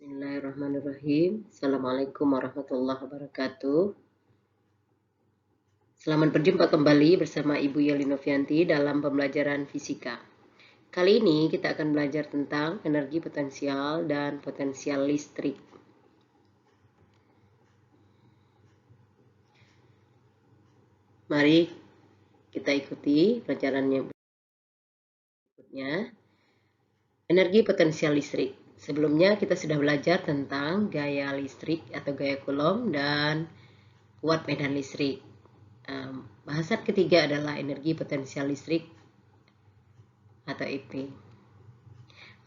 Bismillahirrahmanirrahim. Assalamualaikum warahmatullahi wabarakatuh. Selamat berjumpa kembali bersama Ibu Yeli Novianti dalam pembelajaran fisika. Kali ini kita akan belajar tentang energi potensial dan potensial listrik. Mari kita ikuti pelajarannya berikutnya. Energi potensial listrik. Sebelumnya kita sudah belajar tentang gaya listrik atau gaya Coulomb dan kuat medan listrik. Bahasan ketiga adalah energi potensial listrik atau EP.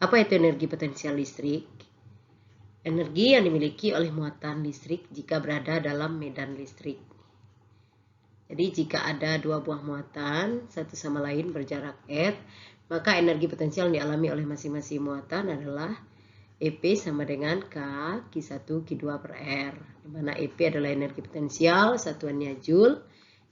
Apa itu energi potensial listrik? Energi yang dimiliki oleh muatan listrik jika berada dalam medan listrik. Jadi jika ada dua buah muatan satu sama lain berjarak R, maka energi potensial yang dialami oleh masing-masing muatan adalah EP sama dengan K Q1 Q2 per R, di mana EP adalah energi potensial, satuannya Joule,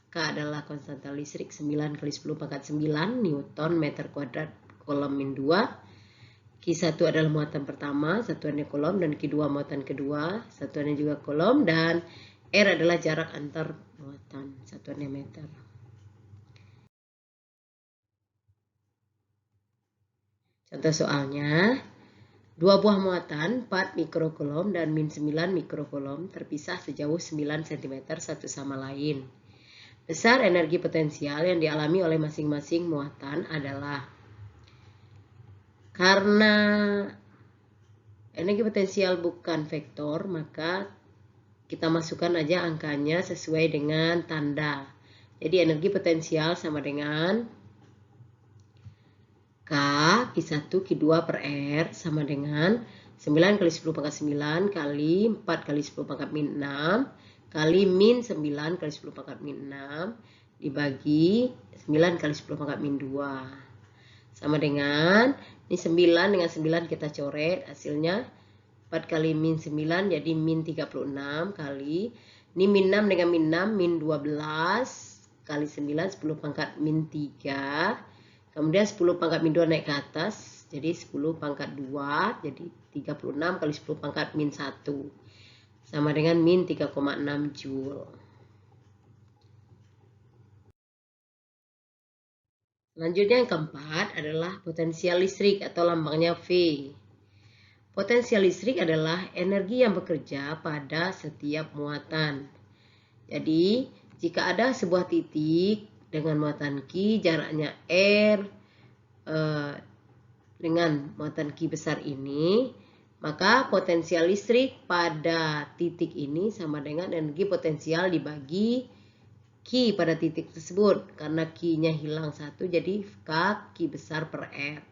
K adalah konstanta listrik 9 kali 10 pangkat 9 Newton meter kuadrat Coulomb min 2. Q1 adalah muatan pertama, satuannya Coulomb, dan Q2 muatan kedua, satuannya juga Coulomb, dan R adalah jarak antar muatan, satuannya meter. Contoh soalnya, dua buah muatan 4 mikrocoulomb dan min 9 mikrocoulomb terpisah sejauh 9 cm satu sama lain. Besar energi potensial yang dialami oleh masing-masing muatan adalah, karena energi potensial bukan vektor, maka kita masukkan aja angkanya sesuai dengan tanda. Jadi energi potensial sama dengan K Q1 Q2 per R sama dengan 9 kali 10 pangkat 9 kali 4 kali 10 pangkat min 6 kali min 9 kali 10 pangkat min 6 dibagi 9 kali 10 pangkat min 2. Sama dengan, ini 9 dengan 9 kita coret, hasilnya 4 kali min 9 jadi min 36 kali, ini min 6 dengan min 6, min 12 kali 9, 10 pangkat min 3. Kemudian 10 pangkat min 2 naik ke atas, jadi 10 pangkat 2, jadi 36 kali 10 pangkat min 1. Sama dengan min 3,6 Joule. Selanjutnya yang keempat adalah potensial listrik atau lambangnya V. Potensial listrik adalah energi yang bekerja pada setiap muatan. Jadi, jika ada sebuah titik dengan muatan Q, jaraknya R dengan muatan Q besar ini, maka potensial listrik pada titik ini sama dengan energi potensial dibagi Q pada titik tersebut. Karena Q-nya hilang satu, jadi K Q besar per R.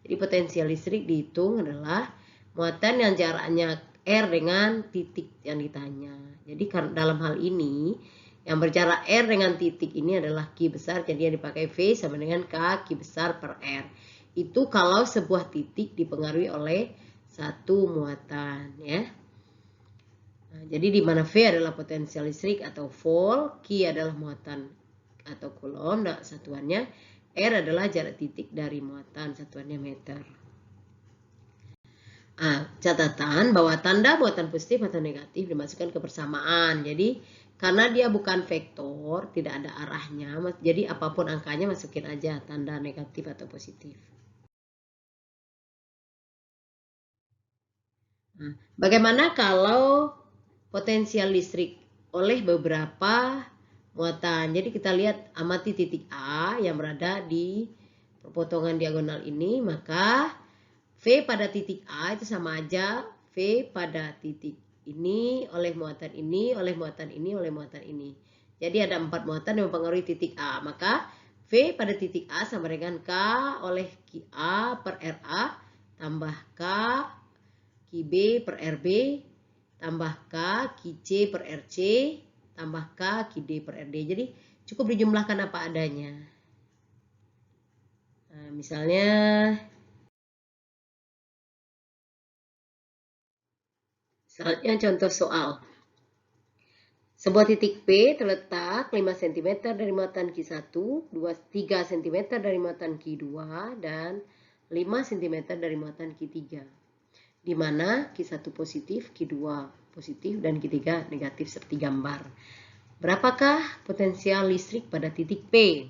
Jadi potensial listrik dihitung adalah muatan yang jaraknya R dengan titik yang ditanya. Jadi dalam hal ini, yang berjarak R dengan titik ini adalah Q besar, jadi yang dipakai V sama dengan K Q besar per R. Itu kalau sebuah titik dipengaruhi oleh satu muatan, ya. Nah, jadi di mana V adalah potensial listrik atau volt, Q adalah muatan atau Coulomb, nah, satuannya, R adalah jarak titik dari muatan, satuannya meter. Catatan bahwa tanda muatan positif atau negatif dimasukkan ke persamaan. Jadi karena dia bukan vektor, tidak ada arahnya, jadi apapun angkanya masukin aja tanda negatif atau positif. Bagaimana kalau potensial listrik oleh beberapa muatan? Jadi kita lihat, amati titik A yang berada di perpotongan diagonal ini, maka V pada titik A itu sama aja V pada titik ini oleh muatan ini, oleh muatan ini, oleh muatan ini. Jadi ada 4 muatan yang mempengaruhi titik A. Maka V pada titik A sama dengan K oleh QA per RA tambah K QB per RB tambah K QC per RC tambah K QD per RD. Jadi cukup dijumlahkan apa adanya. Nah, misalnya selanjutnya contoh soal. Sebuah titik P terletak 5 cm dari muatan Q1, 3 cm dari muatan Q2, dan 5 cm dari muatan Q3. di mana Q1 positif, Q2 positif, dan Q3 negatif seperti gambar. Berapakah potensial listrik pada titik P?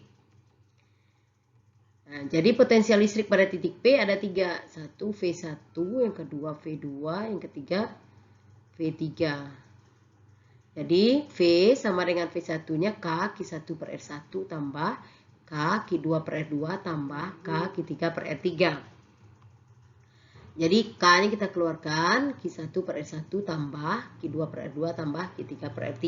Nah, jadi potensial listrik pada titik P ada 3. 1 V1, yang kedua V2, yang ketiga V3. Jadi V sama dengan V1-nya K Q1 per R1 tambah K Q2 per R2 tambah K Q3 per R3. Jadi K-nya kita keluarkan, Q1 per R1 tambah Q2 per R2 tambah Q3 per R3.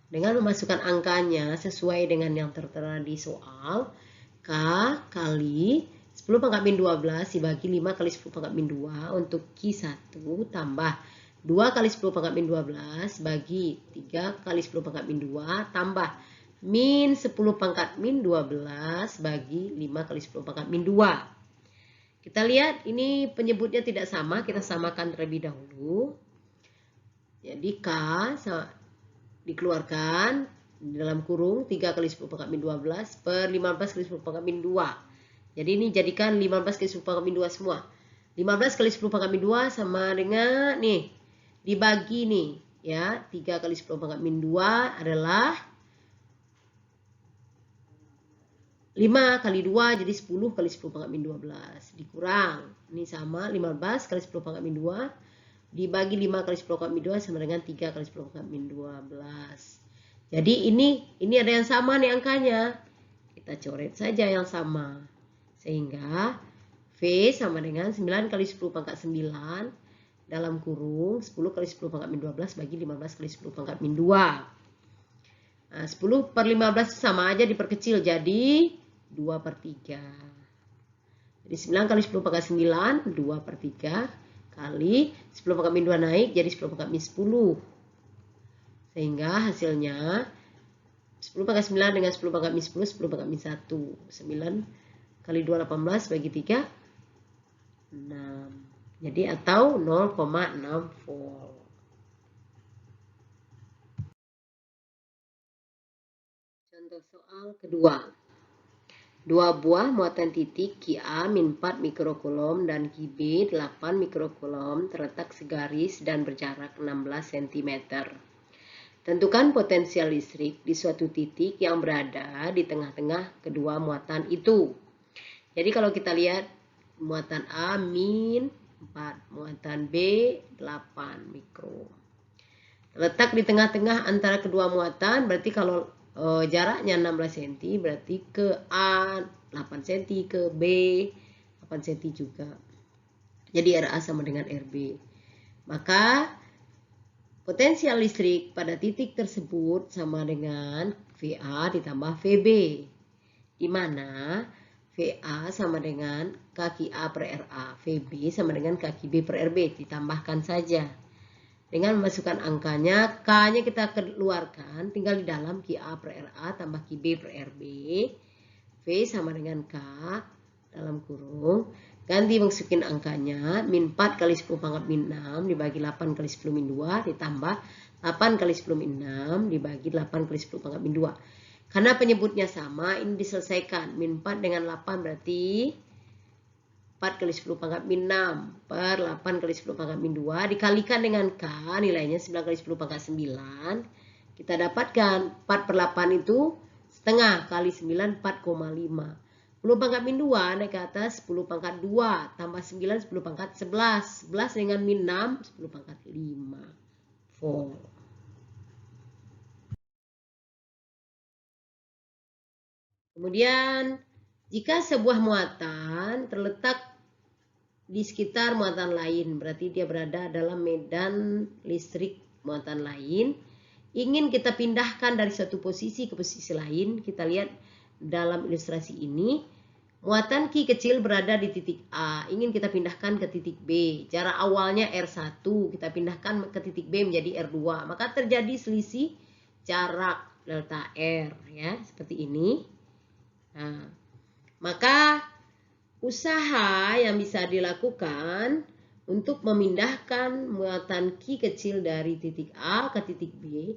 Dengan memasukkan angkanya sesuai dengan yang tertera di soal, K kali 10 pangkat min 12 dibagi 5 kali 10 pangkat min 2 untuk Q1 tambah 2 kali 10 pangkat min 12 bagi 3 kali 10 pangkat min 2 tambah min 10 pangkat min 12 bagi 5 kali 10 pangkat min 2. Kita lihat ini penyebutnya tidak sama, kita samakan terlebih dahulu. Jadi K dikeluarkan di dalam kurung 3 kali 10 pangkat min 12 per 15 kali 10 pangkat min 2. Jadi ini jadikan 15 kali 10 pangkat min 2 semua. 15 kali 10 pangkat min 2 sama dengan nih, dibagi nih ya, 3 kali 10 pangkat min 2 adalah 5 kali 2 jadi 10 kali 10 pangkat min 12 dikurang. Ini sama 15 kali 10 pangkat min 2 dibagi 5 kali 10 pangkat min 2 sama dengan 3 kali 10 pangkat min 12. Jadi ini ada yang sama nih angkanya. Kita coret saja yang sama. Sehingga V sama dengan 9 kali 10 pangkat 9 dalam kurung 10 kali 10 pangkat min 12 bagi 15 kali 10 pangkat min 2. Nah, 10 per 15 sama aja diperkecil jadi 2/3. Jadi 9 kali 10 pangkat 9, 2/3 kali 10 pangkat min 2 naik jadi 10 pangkat min 10. Sehingga hasilnya 10 pangkat 9 dengan 10 pangkat min 10, 10 pangkat min 1. 9 kali 2, 18 bagi 3, 6. Jadi atau 0,6 volt. Contoh soal kedua. 2 buah muatan titik Qa min 4 mikrokulom dan Qb 8 mikrokulom terletak segaris dan berjarak 16 cm. Tentukan potensial listrik di suatu titik yang berada di tengah-tengah kedua muatan itu. Jadi kalau kita lihat muatan A min 4, muatan B 8 mikro. Terletak di tengah-tengah antara kedua muatan, berarti kalau jaraknya 16 cm berarti ke A 8 cm, ke B 8 cm juga. Jadi RA sama dengan RB. Maka potensial listrik pada titik tersebut sama dengan VA ditambah VB. Di mana VA sama dengan kaki A per RA, VB sama dengan kaki B per RB. Ditambahkan saja. Dengan memasukkan angkanya, K-nya kita keluarkan, tinggal di dalam QA per RA tambah QB per RB. V sama dengan K dalam kurung. Ganti masukin angkanya, min 4 kali 10 pangkat min 6 dibagi 8 kali 10 min 2 ditambah 8 kali 10 min 6 dibagi 8 kali 10 pangkat min 2. Karena penyebutnya sama, ini diselesaikan. Min 4 dengan 8 berarti 4 kali 10 pangkat min 6 per 8 kali 10 pangkat min 2 dikalikan dengan K, nilainya 9 kali 10 pangkat 9. Kita dapatkan 4 per 8 itu setengah kali 9, 4,5. 10 pangkat min 2 naik ke atas 10 pangkat 2 tambah 9, 10 pangkat 11. 11 dengan min 6, 10 pangkat 5 volt. Kemudian jika sebuah muatan terletak di sekitar muatan lain, berarti dia berada dalam medan listrik muatan lain, ingin kita pindahkan dari suatu posisi ke posisi lain. Kita lihat dalam ilustrasi ini, muatan Q kecil berada di titik A, ingin kita pindahkan ke titik B. Jarak awalnya R1, kita pindahkan ke titik B menjadi R2. Maka terjadi selisih jarak delta R, ya, seperti ini. Nah, maka usaha yang bisa dilakukan untuk memindahkan muatan Q kecil dari titik A ke titik B,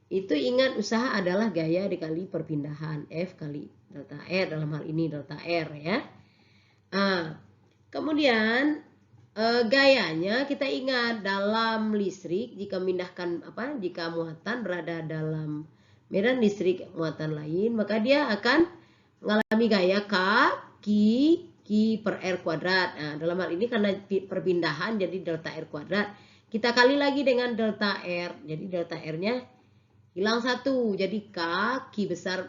itu ingat usaha adalah gaya dikali perpindahan F kali delta R, dalam hal ini delta R ya. Kemudian gayanya kita ingat dalam listrik jika muatan berada dalam medan listrik muatan lain, maka dia akan mengalami gaya K per R kuadrat. Nah, dalam hal ini karena perpindahan jadi delta R kuadrat. Kita kali lagi dengan delta R. Jadi delta R-nya hilang 1. Jadi Q besar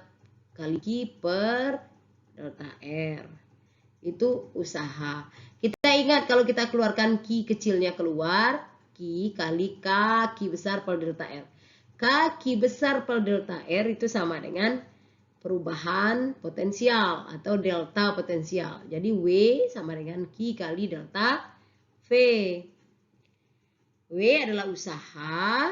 kali Q per delta R. Itu usaha. Kita ingat kalau kita keluarkan Q kecilnya keluar, Q kali K besar per delta R. Q besar per delta R itu sama dengan perubahan potensial atau delta potensial. Jadi W sama dengan Q kali delta V. W adalah usaha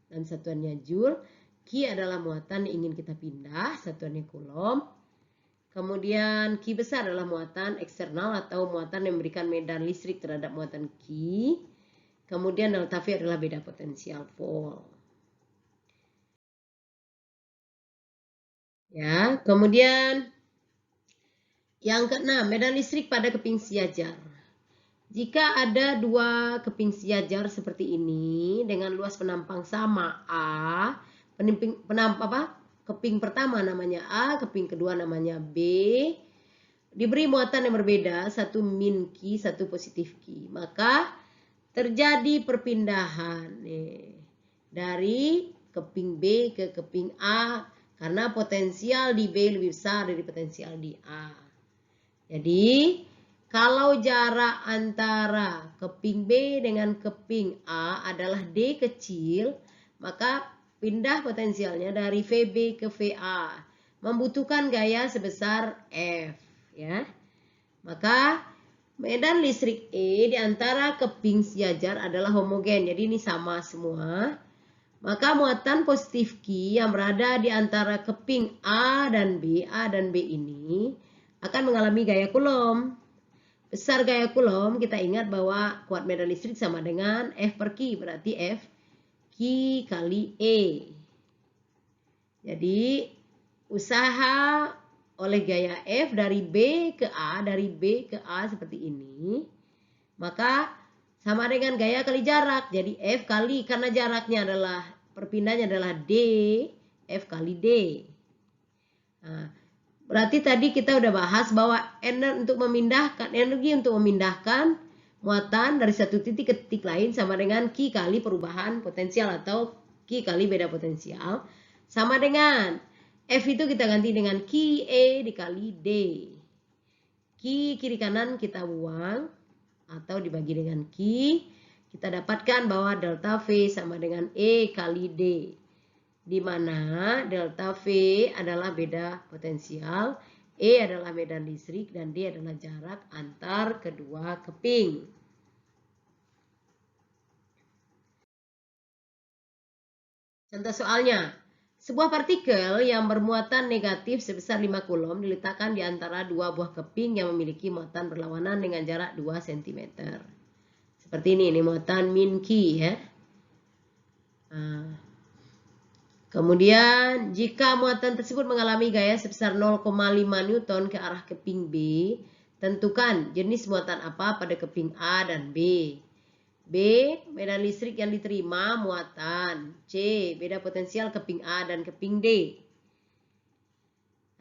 dan satuannya Joule. Q adalah muatan yang ingin kita pindah, satuannya Coulomb. Kemudian Q besar adalah muatan eksternal atau muatan yang memberikan medan listrik terhadap muatan Q. Kemudian delta V adalah beda potensial volt. Ya, kemudian yang keenam, medan listrik pada keping sejajar. Jika ada 2 keping sejajar seperti ini dengan luas penampang sama A, keping pertama namanya A, keping kedua namanya B, diberi muatan yang berbeda, satu min Q, satu positif Q, maka terjadi perpindahan dari keping B ke keping A karena potensial di B lebih besar dari potensial di A. Jadi kalau jarak antara keping B dengan keping A adalah D kecil, maka pindah potensialnya dari VB ke VA membutuhkan gaya sebesar F, ya. Maka medan listrik E di antara keping sejajar adalah homogen, jadi ini sama semua. Maka muatan positif Q yang berada di antara keping A dan B ini akan mengalami gaya Coulomb. Besar gaya Coulomb, kita ingat bahwa kuat medan listrik sama dengan F per Q, berarti F Q kali E. Jadi usaha oleh gaya F dari B ke A, seperti ini, maka sama dengan gaya kali jarak. Jadi F kali, karena jaraknya adalah, perpindahannya adalah D, F kali D. Nah, berarti tadi kita udah bahas bahwa energi untuk memindahkan muatan dari satu titik ke titik lain sama dengan Q kali perubahan potensial atau Q kali beda potensial. Sama dengan F itu kita ganti dengan QE dikali D. Q kiri kanan kita buang atau dibagi dengan Q, kita dapatkan bahwa delta V sama dengan E kali D, di mana delta V adalah beda potensial, E adalah medan listrik, dan D adalah jarak antar kedua keping. Contoh soalnya, sebuah partikel yang bermuatan negatif sebesar 5 Coulomb diletakkan di antara 2 buah keping yang memiliki muatan berlawanan dengan jarak 2 cm. Seperti ini muatan min Q, ya. Kemudian jika muatan tersebut mengalami gaya sebesar 0,5 Newton ke arah keping B, tentukan jenis muatan apa pada keping A dan B. B, medan listrik yang diterima muatan. C, beda potensial keping A dan keping D.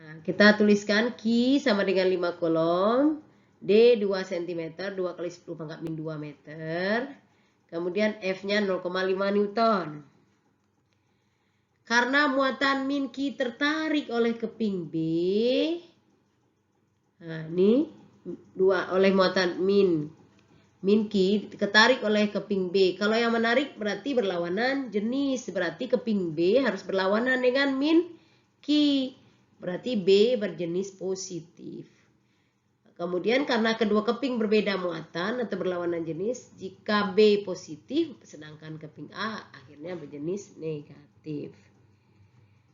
Nah, kita tuliskan Q sama dengan 5 Coulomb, D 2 cm, 2 kali 10 pangkat min 2 meter. Kemudian F-nya 0,5 Newton. Karena muatan min Q tertarik oleh keping B, nah ini oleh muatan min Q ketarik oleh keping B. Kalau yang menarik berarti berlawanan jenis, berarti keping B harus berlawanan dengan min Q, berarti B berjenis positif. Kemudian karena kedua keping berbeda muatan atau berlawanan jenis, jika B positif sedangkan keping A akhirnya berjenis negatif.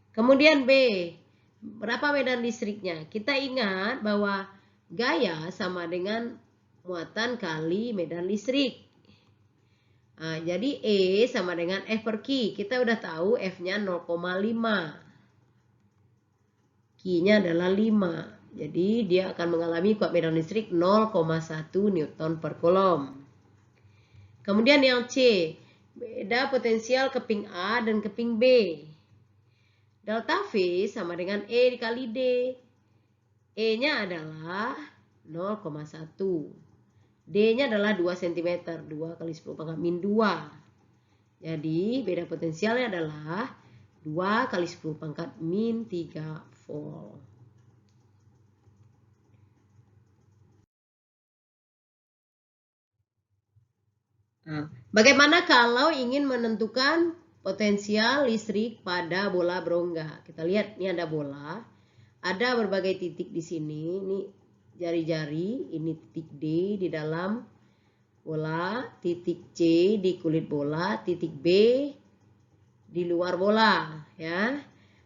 Kemudian B, berapa medan listriknya? Kita ingat bahwa gaya sama dengan muatan kali medan listrik. Nah, jadi E sama dengan F per Q. Kita udah tahu F-nya 0,5. Q-nya adalah 5. Jadi dia akan mengalami kuat medan listrik 0,1 Newton per Coulomb. Kemudian yang C, beda potensial keping A dan keping B. Delta V sama dengan E dikali D. E-nya adalah 0,1. D-nya adalah 2 cm. 2 kali 10 pangkat min 2. Jadi beda potensialnya adalah 2 kali 10 pangkat min 3 volt. Nah, bagaimana kalau ingin menentukan potensial listrik pada bola berongga? Kita lihat, ini ada bola. Ada berbagai titik di sini. Ini jari-jari, ini titik D di dalam bola, titik C di kulit bola, titik B di luar bola, ya.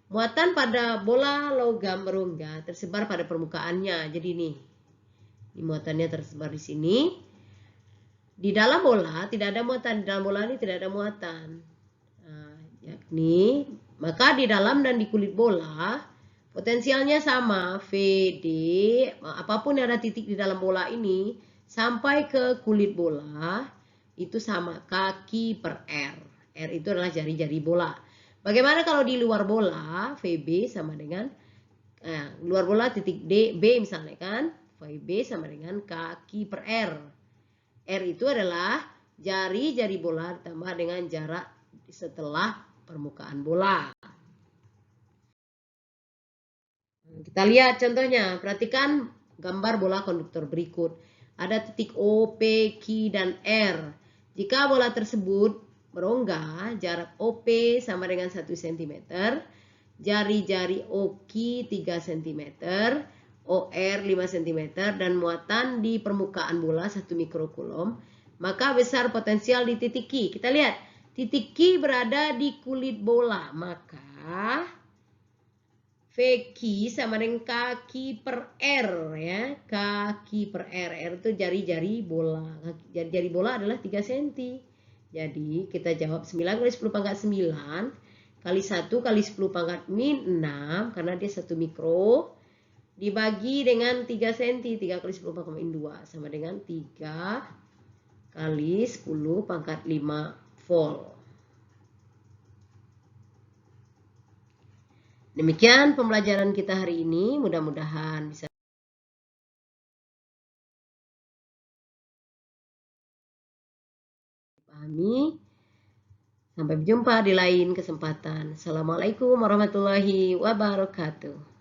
Muatan pada bola logam berongga tersebar pada permukaannya. Jadi ini muatannya tersebar di sini. Di dalam bola tidak ada muatan, di dalam bola ini tidak ada muatan. Nah, yakni maka di dalam dan di kulit bola potensialnya sama, VD, apapun yang ada titik di dalam bola ini sampai ke kulit bola itu sama, kaki per R. R itu adalah jari-jari bola. Bagaimana kalau di luar bola, VB sama dengan luar bola titik D, B misalnya kan, VB sama dengan kaki per R. R itu adalah jari-jari bola ditambah dengan jarak setelah permukaan bola. Kita lihat contohnya, perhatikan gambar bola konduktor berikut. Ada titik O, P, Q, dan R. Jika bola tersebut berongga, jarak OP sama dengan 1 cm, jari-jari OQ 3 cm, OR 5 cm, dan muatan di permukaan bola 1 mikrokulom, maka besar potensial di titik Q. Kita lihat, titik Q berada di kulit bola, maka VQ sama dengan kaki per R, ya. Kaki per R. R itu jari-jari bola. Jari-jari bola adalah 3 cm. Jadi kita jawab 9 kali 10 pangkat 9 kali 1 kali 10 pangkat min 6 karena dia 1 mikro dibagi dengan 3 cm. 3 kali 10 pangkat min 2 sama dengan 3 kali 10 pangkat 5 volt. Demikian pembelajaran kita hari ini, mudah-mudahan bisa dipahami. Sampai berjumpa di lain kesempatan. Assalamualaikum warahmatullahi wabarakatuh.